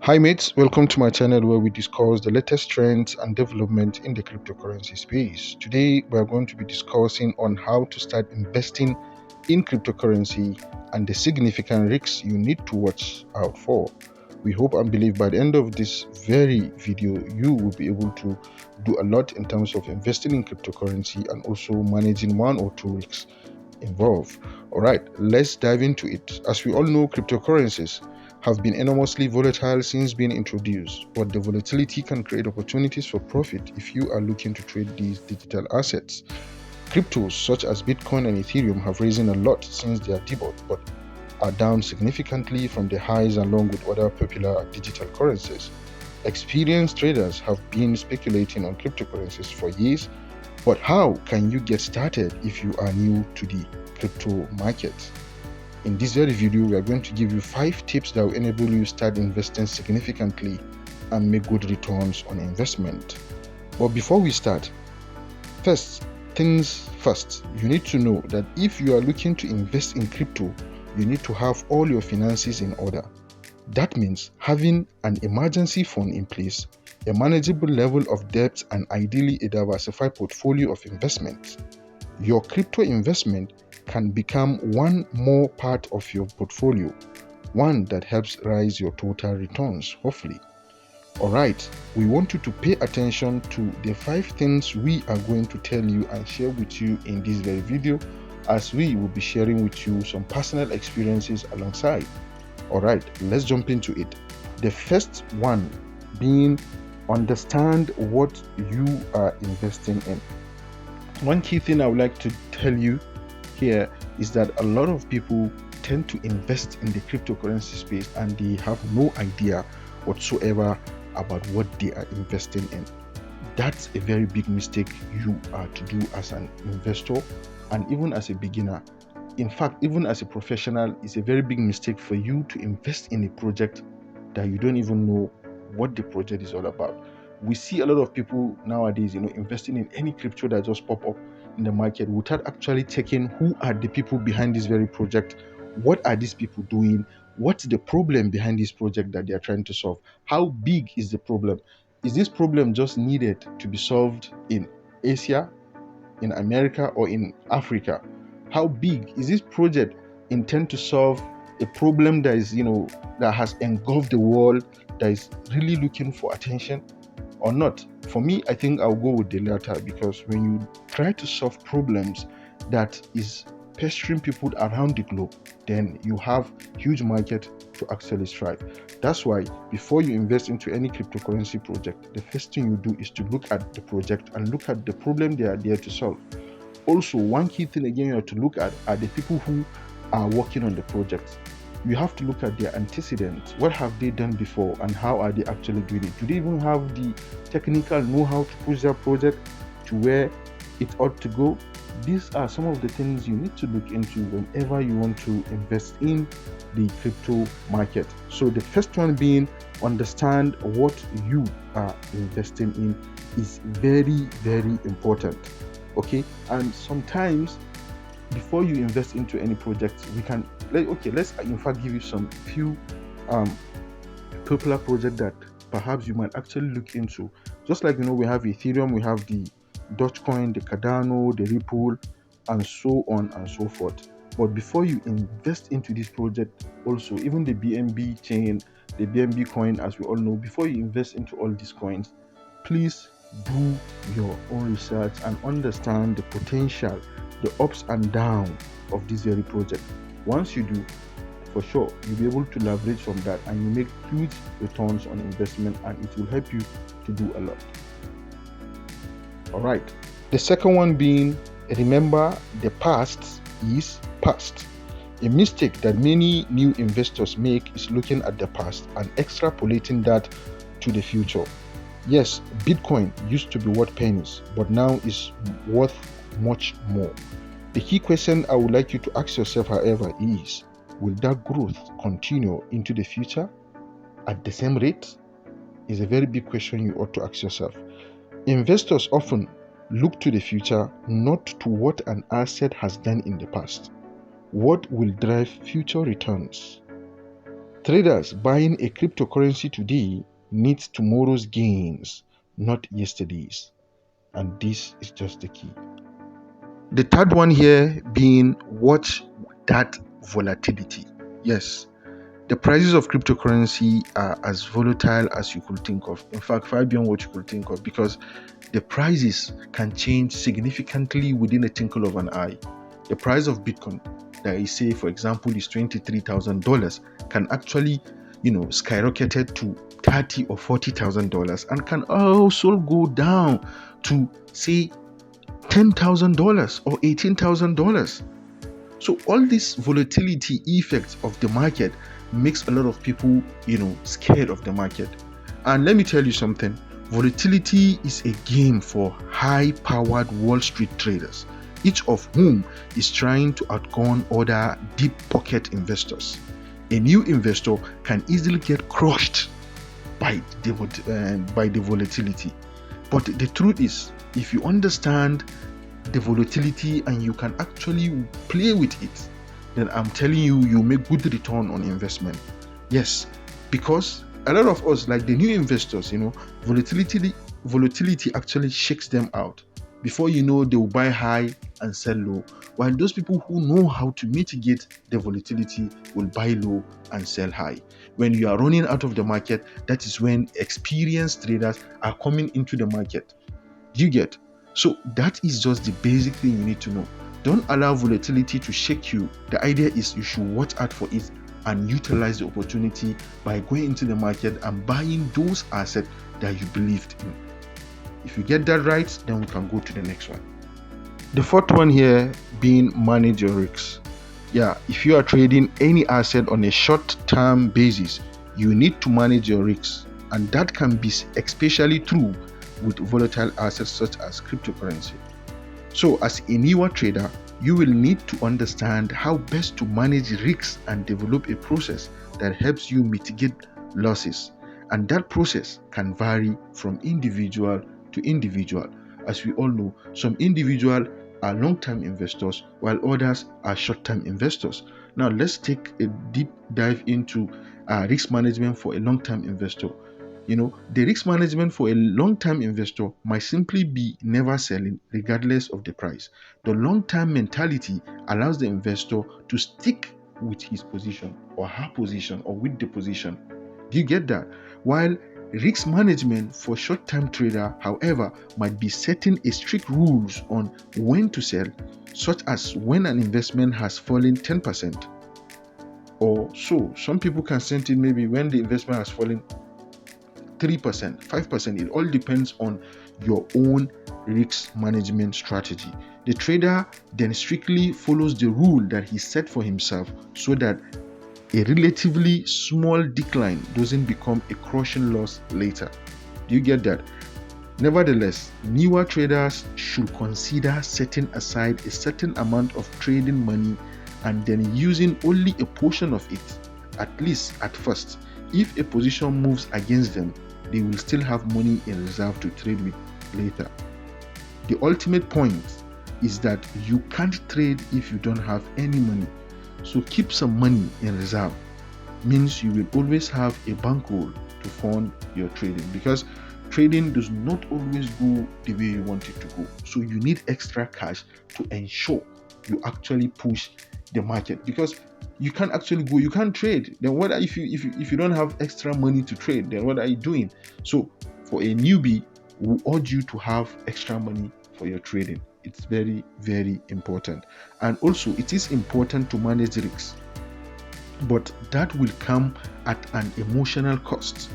Hi mates, welcome to my channel where we discuss the latest trends and development in the cryptocurrency space. Today we are going to be discussing on how to start investing in cryptocurrency and the significant risks you need to watch out for. We hope and believe by the end of this very video you will be able to do a lot in terms of investing in cryptocurrency and also managing one or two risks involved. All right, let's dive into it. As we all know, cryptocurrencies have been enormously volatile since being introduced, but the volatility can create opportunities for profit if you are looking to trade these digital assets. Cryptos such as Bitcoin and Ethereum have risen a lot since their debut, but are down significantly from the highs along with other popular digital currencies. Experienced traders have been speculating on cryptocurrencies for years, but how can you get started if you are new to the crypto market? In this very video, we are going to give you 5 tips that will enable you to start investing significantly and make good returns on investment. But before we start, first things first, you need to know that if you are looking to invest in crypto, you need to have all your finances in order. That means having an emergency fund in place, a manageable level of debt, and ideally a diversified portfolio of investments. Your crypto investment can become one more part of your portfolio, one that helps raise your total returns, hopefully. Alright, we want you to pay attention to the 5 things we are going to tell you and share with you in this very video, as we will be sharing with you some personal experiences alongside. Alright, let's jump into it. The first one being understand what you are investing in. One key thing I would like to tell you here is that a lot of people tend to invest in the cryptocurrency space and they have no idea whatsoever about what they are investing in. That's a very big mistake you are to do as an investor and even as a beginner. In fact, even as a professional, it's a very big mistake for you to invest in a project that you don't even know what the project is all about. We see a lot of people nowadays, investing in any crypto that just pop up in the market without actually checking who are the people behind this very project. What are these people doing? What's the problem behind this project that they are trying to solve? How big is the problem? Is this problem just needed to be solved in Asia, in America, or in Africa? How big is this project intend to solve a problem that is, that has engulfed the world, that is really looking for attention or not? For me, I think I'll go with the latter, because when you try to solve problems that is pestering people around the globe, then you have huge market to actually strive. That's why before you invest into any cryptocurrency project, the first thing you do is to look at the project and look at the problem they are there to solve. Also, one key thing again you have to look at are the people who are working on the project. You have to look at their antecedents. What have they done before and how are they actually doing it? Do they even have the technical know-how to push their project to where it ought to go? These are some of the things you need to look into whenever you want to invest in the crypto market. So the first one being understand what you are investing in is very, very important. Okay, and sometimes before you invest into any project, let's in fact give you some few popular project that perhaps you might actually look into. Just like we have Ethereum, we have the Dogecoin, the Cardano, the Ripple, and so on and so forth. But before you invest into this project, also even the BNB chain, the BNB coin, as we all know, before you invest into all these coins, please do your own research and understand the potential, the ups and downs of this very project. Once you do, for sure you'll be able to leverage from that and you make huge returns on investment, and it will help you to do a lot. All right, the second one being, remember the past is past. A mistake that many new investors make is looking at the past and extrapolating that to the future. Yes, Bitcoin used to be worth pennies, but now is worth much more. The key question I would like you to ask yourself, however, is, will that growth continue into the future at the same rate? Is a very big question you ought to ask yourself. Investors often look to the future, not to what an asset has done in the past. What will drive future returns? Traders buying a cryptocurrency today need tomorrow's gains, not yesterday's. And this is just the key. The third one here being watch that volatility. Yes, the prices of cryptocurrency are as volatile as you could think of. In fact, far beyond what you could think of, because the prices can change significantly within a twinkle of an eye. The price of Bitcoin, that is, say, for example, is $23,000, can actually, skyrocketed to $30,000 or $40,000, and can also go down to, say, $10,000 or $18,000. So all this volatility effects of the market makes a lot of people, scared of the market. And let me tell you something. Volatility is a game for high-powered Wall Street traders, each of whom is trying to outgun other deep pocket investors. A new investor can easily get crushed by the volatility. But the truth is, if you understand the volatility and you can actually play with it, then I'm telling you, you make good return on investment. Yes, because a lot of us, like the new investors, volatility actually shakes them out. Before you know, they will buy high and sell low, while those people who know how to mitigate the volatility will buy low and sell high. When you are running out of the market, that is when experienced traders are coming into the market. You get? So that is just the basic thing you need to know. Don't allow volatility to shake you. The idea is you should watch out for it and utilize the opportunity by going into the market and buying those assets that you believed in. If you get that right, then we can go to the next one. The fourth one here being manage your risks. Yeah, if you are trading any asset on a short-term basis, you need to manage your risks, and that can be especially true with volatile assets such as cryptocurrency. So as a newer trader, you will need to understand how best to manage risks and develop a process that helps you mitigate losses. And that process can vary from individual to individual. As we all know, some individuals are long-term investors while others are short-term investors. Now let's take a deep dive into risk management for a long-term investor. The risk management for a long-term investor might simply be never selling regardless of the price. The long-term mentality allows the investor to stick with his position or her position or with the position. Do you get that? While risk management for short-term trader, however, might be setting a strict rules on when to sell, such as when an investment has fallen 10% or so. Some people can set it maybe when the investment has fallen 3%, 5%. It all depends on your own risk management strategy. The trader then strictly follows the rule that he set for himself so that a relatively small decline doesn't become a crushing loss later. Do you get that? Nevertheless, newer traders should consider setting aside a certain amount of trading money and then using only a portion of it, at least at first. If a position moves against them, they will still have money in reserve to trade with later. The ultimate point is that you can't trade if you don't have any money. So keep some money in reserve. Means you will always have a bankroll to fund your trading, because trading does not always go the way you want it to go. So you need extra cash to ensure you actually push the market, because you can't actually go, you can't trade. Then what if you don't have extra money to trade? Then what are you doing? So for a newbie, we urge you to have extra money for your trading. It's very, very important. And also it is important to manage risks, but that will come at an emotional cost.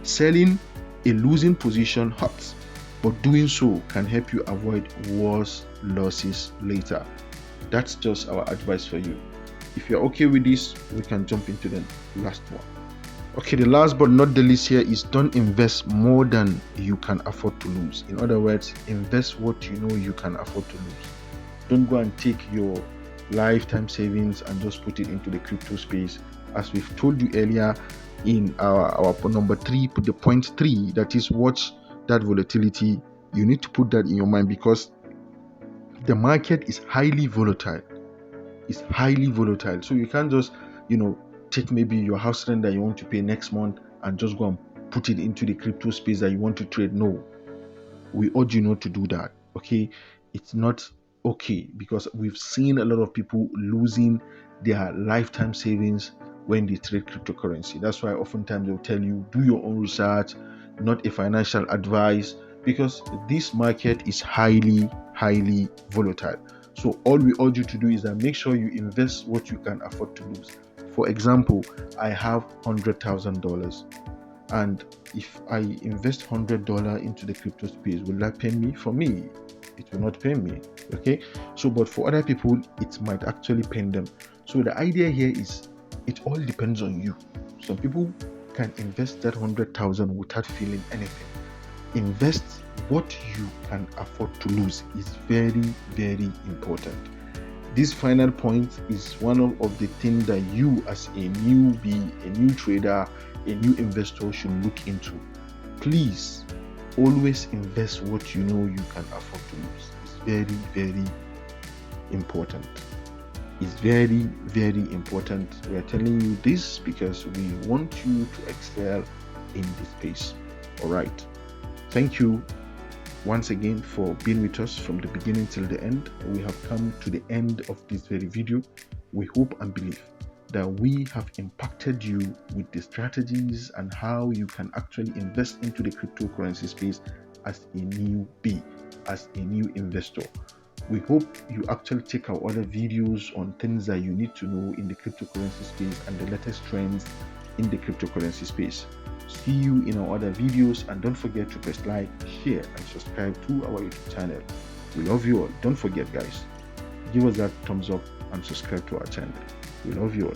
Selling a losing position hurts, but doing so can help you avoid worse losses later. That's just our advice for you. If you're okay with this, we can jump into the last one. Okay, the last but not the least here is don't invest more than you can afford to lose. In other words, invest what you know you can afford to lose. Don't go and take your lifetime savings and just put it into the crypto space. As we've told you earlier in our number 3, put the point 3, that is watch that volatility. You need to put that in your mind, because the market is highly volatile. It's highly volatile. So you can't just, take maybe your house rent that you want to pay next month and just go and put it into the crypto space that you want to trade. No, we urge you not to do that. Okay, it's not okay, because we've seen a lot of people losing their lifetime savings when they trade cryptocurrency. That's why oftentimes they'll tell you do your own research, not a financial advice, because this market is highly volatile. So all we urge you to do is that make sure you invest what you can afford to lose. For example, I have $100,000, and if I invest $100 into the crypto space, will that pay me? For me, it will not pay me. Okay, so but for other people, it might actually pay them. So the idea here is it all depends on you. Some people can invest that 100,000 without feeling anything. Invest what you can afford to lose is very important. This final point is one of the things that you, as a newbie, a new trader, a new investor, should look into. Please always invest what you know you can afford to lose. It's very important. It's very important. We are telling you this because we want you to excel in this space. All right. Thank you once again for being with us from the beginning till the end. We have come to the end of this very video. We hope and believe that we have impacted you with the strategies and how you can actually invest into the cryptocurrency space as a newbie, as a new investor. We hope you actually check our other videos on things that you need to know in the cryptocurrency space and the latest trends in the cryptocurrency space. See you in our other videos, and don't forget to press like, share and subscribe to our YouTube channel. We love you all. Don't forget, guys, give us that thumbs up and subscribe to our channel. We love you all.